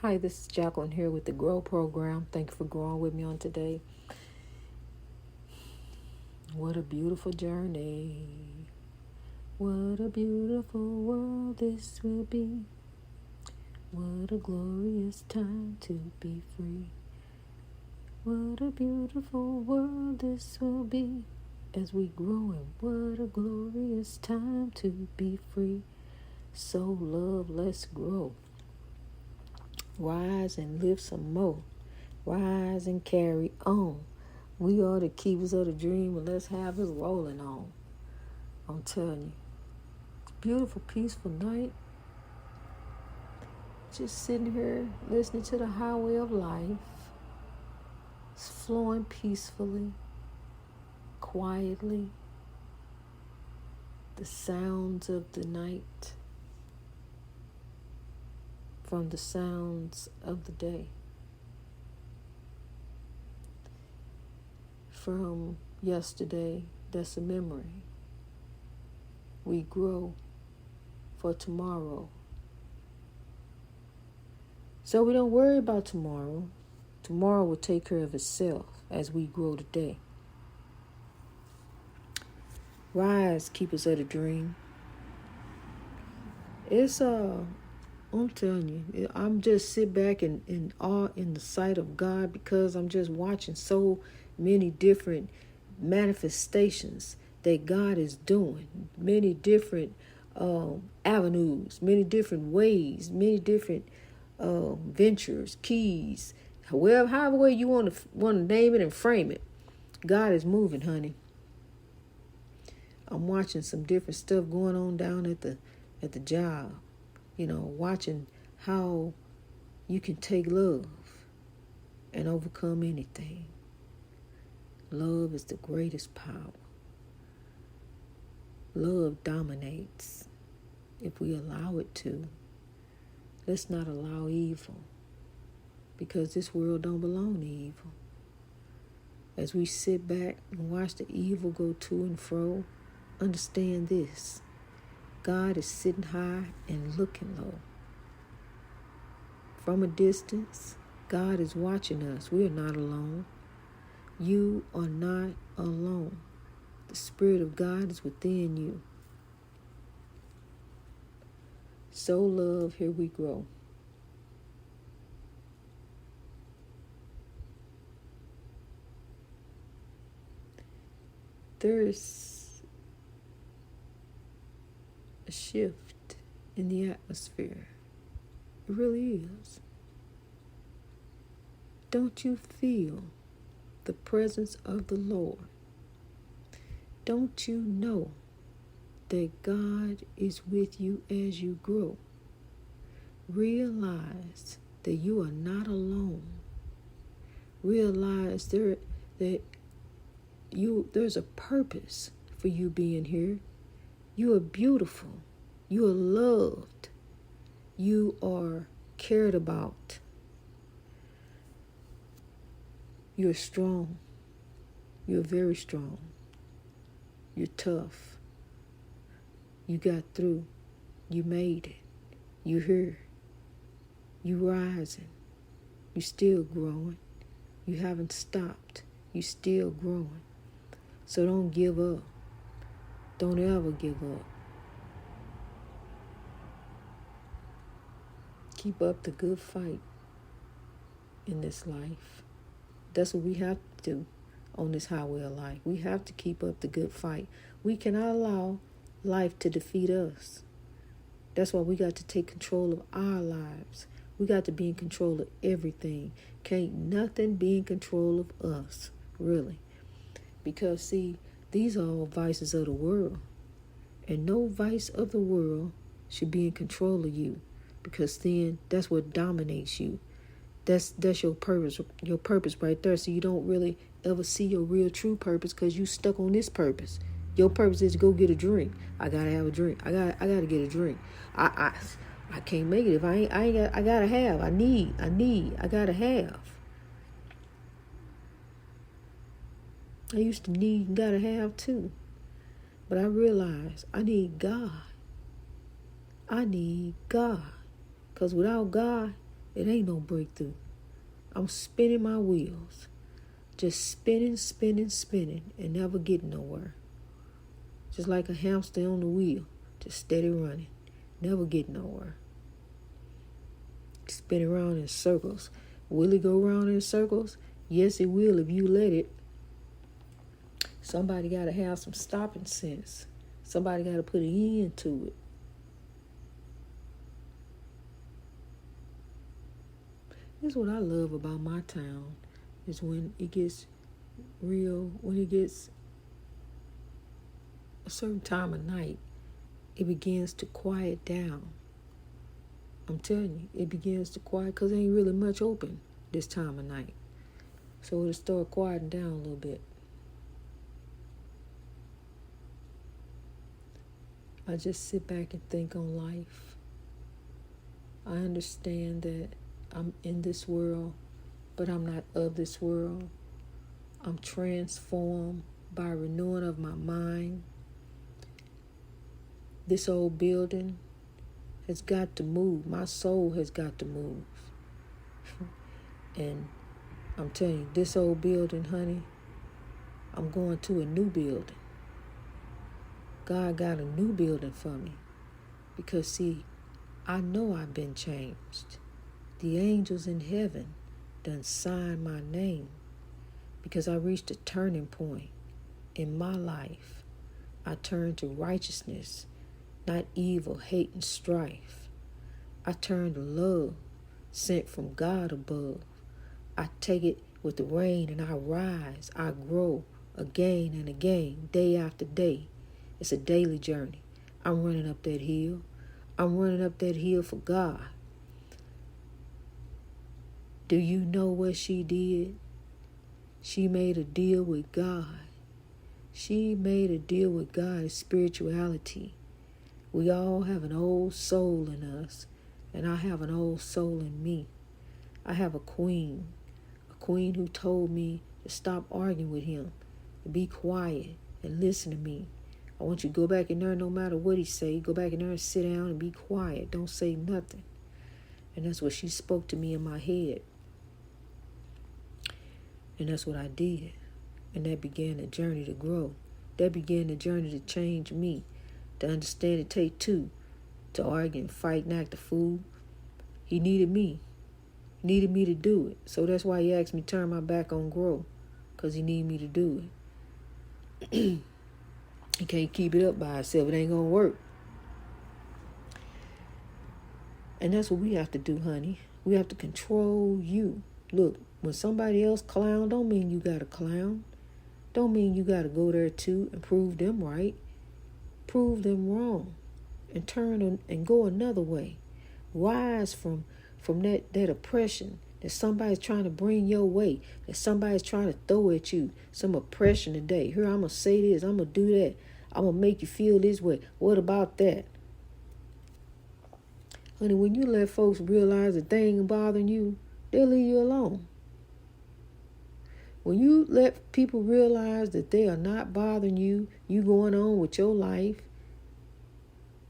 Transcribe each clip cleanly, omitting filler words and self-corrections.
Hi, this is Jacqueline here with the GROW program. Thank you for growing with me on today. What a beautiful journey. What a beautiful world this will be. What a glorious time to be free. What a beautiful world this will be as we grow, and what a glorious time to be free. So love, let's grow. Rise and live some more. Rise and carry on. We are the keepers of the dream, and let's have it rolling on. I'm telling you. Beautiful, peaceful night. Just sitting here listening to the highway of life. It's flowing peacefully, quietly. The sounds of the night from the sounds of the day. From yesterday, that's a memory. We grow for tomorrow. So we don't worry about tomorrow. Tomorrow will take care of itself as we grow today. Rise, keepers of the dream. I'm telling you, I'm just sit back in awe in the sight of God, because I'm just watching so many different manifestations that God is doing. Many different avenues, many different ways, many different ventures, keys, however way you want to name it and frame it. God is moving, honey. I'm watching some different stuff going on down at the job. Watching how you can take love and overcome anything. Love is the greatest power. Love dominates if we allow it to. Let's not allow evil, because this world don't belong to evil. As we sit back and watch the evil go to and fro, understand this. God is sitting high and looking low. From a distance, God is watching us. We are not alone. You are not alone. The Spirit of God is within you. So love, here we grow. There's a shift in the atmosphere. It really is. Don't you feel the presence of the Lord? Don't you know that God is with you as you grow? Realize that you are not alone. Realize that there's a purpose for you being here. You are beautiful. You are loved. You are cared about. You're strong. You're very strong. You're tough. You got through. You made it. You're here. You rising. You still growing. You haven't stopped. You still growing. So don't give up. Don't ever give up. Keep up the good fight in this life. That's what we have to do on this highway of life. We have to keep up the good fight. We cannot allow life to defeat us. That's why we got to take control of our lives. We got to be in control of everything. Can't nothing be in control of us, really. Because, see, these are all vices of the world. And no vice of the world should be in control of you. Because then that's what dominates you. That's your purpose right there. So you don't really ever see your real true purpose, because you stuck on this purpose. Your purpose is to go get a drink. I gotta have a drink. I gotta get a drink. I can't make it if I gotta have. I gotta have. I used to need and gotta have too. But I realized I need God. I need God. Because without God, It ain't no breakthrough. I'm spinning my wheels. Just spinning, spinning, spinning, and never getting nowhere. Just like a hamster on the wheel, just steady running, never getting nowhere. Spin around in circles. Will it go around in circles? Yes, it will if you let it. Somebody got to have some stopping sense. Somebody got to put an end to it. This is what I love about my town, is when it gets real, when it gets a certain time of night, it begins to quiet down. I'm telling you, it begins to quiet because there ain't really much open this time of night. So it'll start quieting down a little bit. I just sit back and think on life. I understand that I'm in this world, but I'm not of this world. I'm transformed by renewing of my mind. This old building has got to move. My soul has got to move. And I'm telling you, this old building, honey, I'm going to a new building. God got a new building for me. Because, see, I know I've been changed. The angels in heaven done signed my name because I reached a turning point in my life. I turned to righteousness, not evil, hate, and strife. I turn to love sent from God above. I take it with the rain and I rise. I grow again and again, day after day. It's a daily journey. I'm running up that hill. I'm running up that hill for God. Do you know what she did? She made a deal with God. She made a deal with God, spirituality. We all have an old soul in us, and I have an old soul in me. I have a queen who told me to stop arguing with him, to be quiet and listen to me. I want you to go back in there no matter what he say. Go back in there and sit down and be quiet. Don't say nothing. And that's what she spoke to me in my head. And that's what I did. And that began the journey to grow. That began the journey to change me. To understand it take two. To argue and fight and act a fool. He needed me. He needed me to do it. So that's why he asked me to turn my back on grow. Because he needed me to do it. He can't keep it up by himself. It ain't going to work. And that's what we have to do, honey. We have to control you. Look, when somebody else clown, don't mean you got to clown. Don't mean you got to go there too and prove them right. Prove them wrong. And turn and go another way. Rise from that oppression that somebody's trying to bring your way, that somebody's trying to throw at you, some oppression today. Here, I'm going to say this, I'm going to do that. I'm going to make you feel this way. What about that? Honey, when you let folks realize that they ain't bothering you, they'll leave you alone. When you let people realize that they are not bothering you, you going on with your life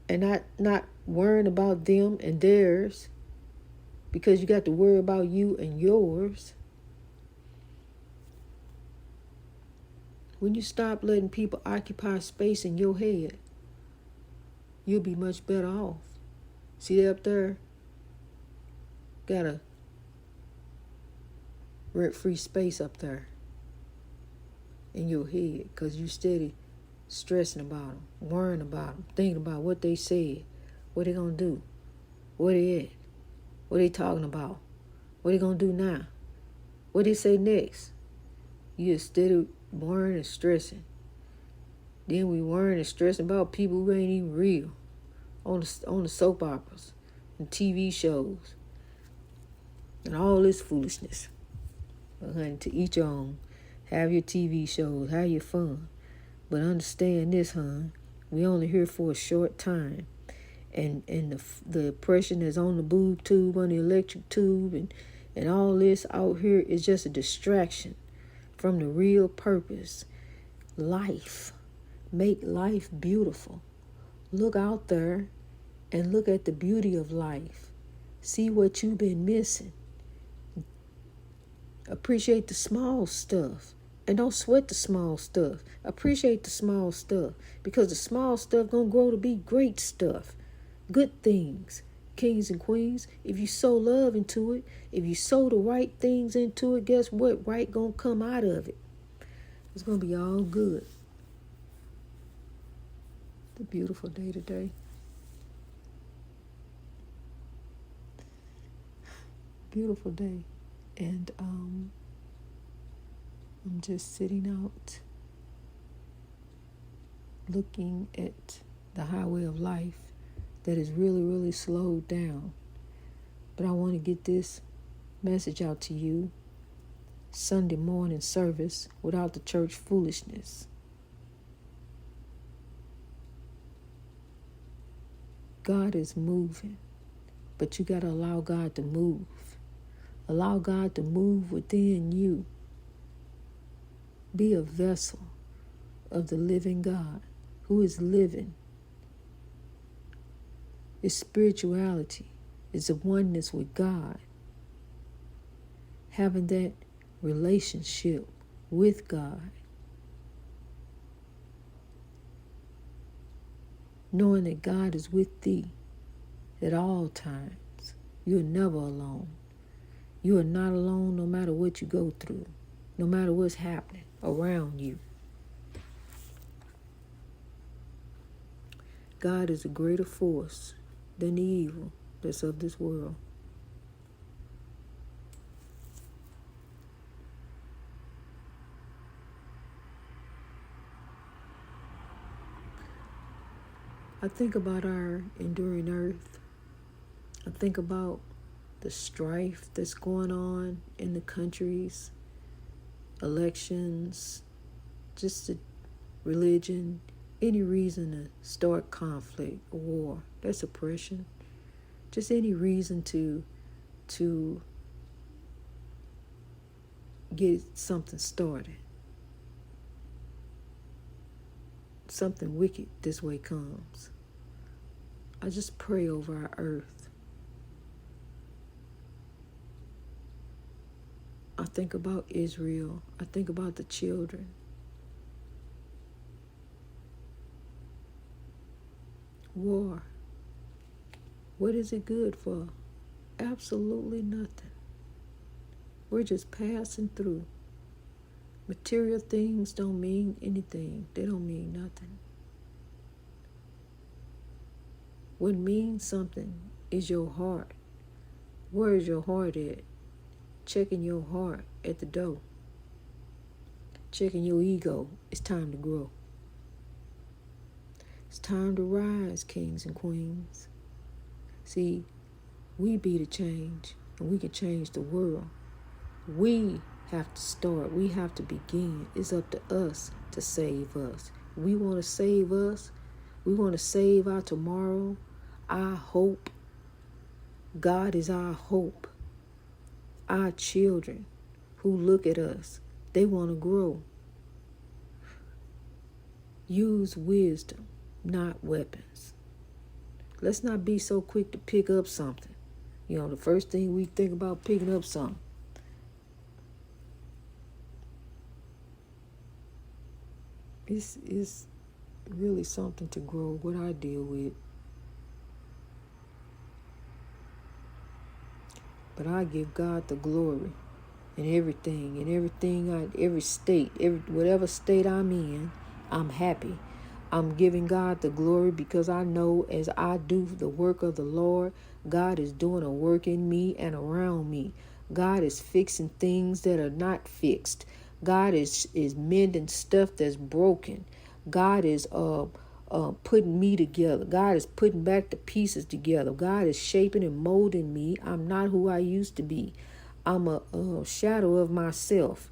and not worrying about them and theirs, because you got to worry about you and yours. When you stop letting people occupy space in your head, you'll be much better off. See that up there? Got a rent-free space up there in your head because you steady stressing about them, worrying about them, thinking about what they said, what they going to do, where they at, what they talking about, what they going to do now, what they say next. You just steady worrying and stressing. Then we worrying and stressing about people who ain't even real on the soap operas and TV shows and all this foolishness. But honey, to each your own. Have your TV shows, have your fun. But understand this, hon, we only here for a short time. And the oppression that's on the boob tube, on the electric tube, and all this out here is just a distraction from the real purpose. Life. Make life beautiful. Look out there and look at the beauty of life. See what you've been missing. Appreciate the small stuff. And don't sweat the small stuff. Appreciate the small stuff. Because the small stuff going to grow to be great stuff. Good things. Kings and queens, if you sow love into it, if you sow the right things into it, guess what? Right going to come out of it. It's going to be all good. It's a beautiful day today. Beautiful day. And I'm just sitting out looking at the highway of life that is really, really slowed down. But I want to get this message out to you. Sunday morning service without the church foolishness. God is moving, but you got to allow God to move. Allow God to move within you. Be a vessel of the living God who is living. It's spirituality. It's a oneness with God. Having that relationship with God. Knowing that God is with thee at all times. You're never alone. You are not alone no matter what you go through, no matter what's happening around you. God is a greater force than the evil that's of this world. I think about our enduring earth. I think about the strife that's going on in the countries, elections, just the religion, any reason to start conflict or war. That's oppression. Just any reason to get something started. Something wicked this way comes. I just pray over our earth. I think about Israel. I think about the children. War. What is it good for? Absolutely nothing. We're just passing through. Material things don't mean anything. They don't mean nothing. What means something is your heart. Where is your heart at? Checking your heart at the door. Checking your ego. It's time to grow. It's time to rise, kings and queens. See, we be the change, and we can change the world. We have to start. We have to begin. It's up to us to save us. We want to save us. We want to save our tomorrow, our hope. God is our hope. Our children who look at us, they want to grow. Use wisdom, not weapons. Let's not be so quick to pick up something. You know, the first thing we think about picking up something. It's really something to grow, what I deal with. But I give God the glory in everything, every state, whatever state I'm in, I'm happy. I'm giving God the glory because I know as I do the work of the Lord, God is doing a work in me and around me. God is fixing things that are not fixed. God is mending stuff that's broken. God is putting me together. God is putting back the pieces together. God is shaping and molding me. I'm not who I used to be. I'm a shadow of myself,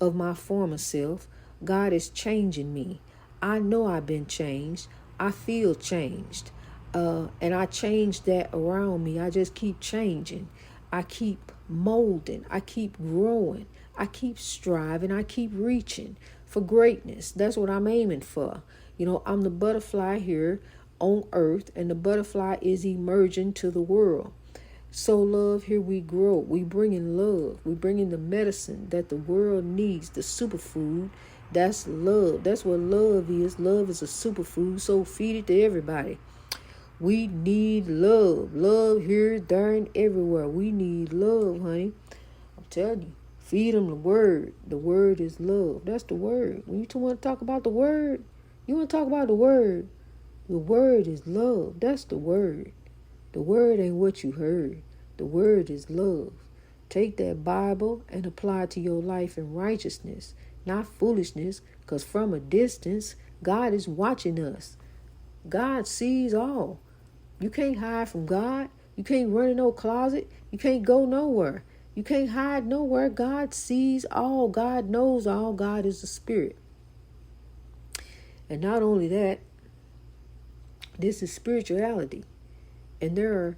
of my former self. God is changing me. I know I've been changed. I feel changed. And I change that around me. I just keep changing. I keep molding. I keep growing. I keep striving. I keep reaching for greatness. That's what I'm aiming for. You know, I'm the butterfly here on earth, and the butterfly is emerging to the world. So love, here we grow. We bring in love. We bring in the medicine that the world needs, the superfood. That's love. That's what love is. Love is a superfood, so feed it to everybody. We need love. Love here, there, and everywhere. We need love, honey. I'm telling you. Feed them the word. The word is love. That's the word. When you want to talk about the word, you want to talk about the word. The word is love. That's the word. The word ain't what you heard. The word is love. Take that Bible and apply it to your life in righteousness, not foolishness, because from a distance, God is watching us. God sees all. You can't hide from God. You can't run in no closet. You can't go nowhere. You can't hide nowhere. God sees all. God knows all. God is a spirit. And not only that, this is spirituality. And there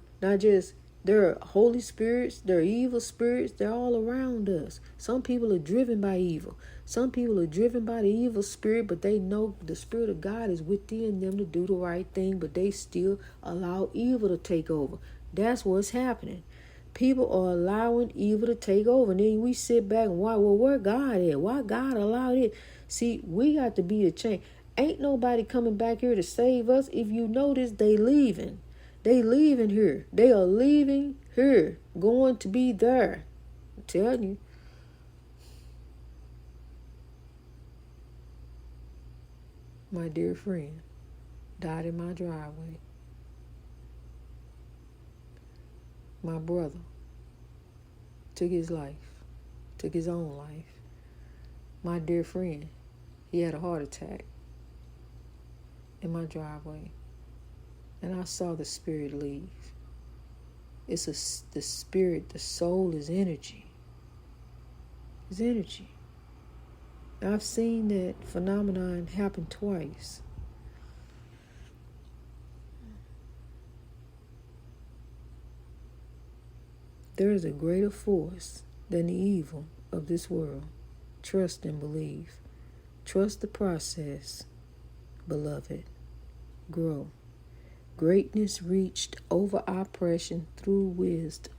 are holy spirits, there are evil spirits, they're all around us. Some people are driven by evil. Some people are driven by the evil spirit, but they know the Spirit of God is within them to do the right thing, but they still allow evil to take over. That's what's happening. People are allowing evil to take over. And then we sit back and wonder, well, where God at? Why God allowed it? See, we got to be a change. Ain't nobody coming back here to save us. If you notice, they leaving. They leaving here. They are leaving here, going to be there. I'm telling you. My dear friend died in my driveway. My brother took his life, took his own life. My dear friend, he had a heart attack in my driveway. And I saw the spirit leave. The spirit, the soul is energy. It's energy. I've seen that phenomenon happen twice. There is a greater force than the evil of this world. Trust and believe. Trust the process, beloved. Grow. Greatness reached over oppression through wisdom.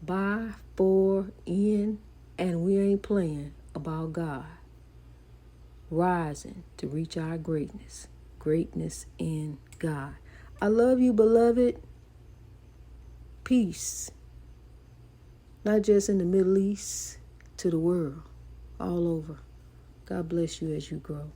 By, for, in, and we ain't playing about God. Rising to reach our greatness. Greatness in God. I love you, beloved. Peace. Not just in the Middle East, to the world. All over. God bless you as you grow.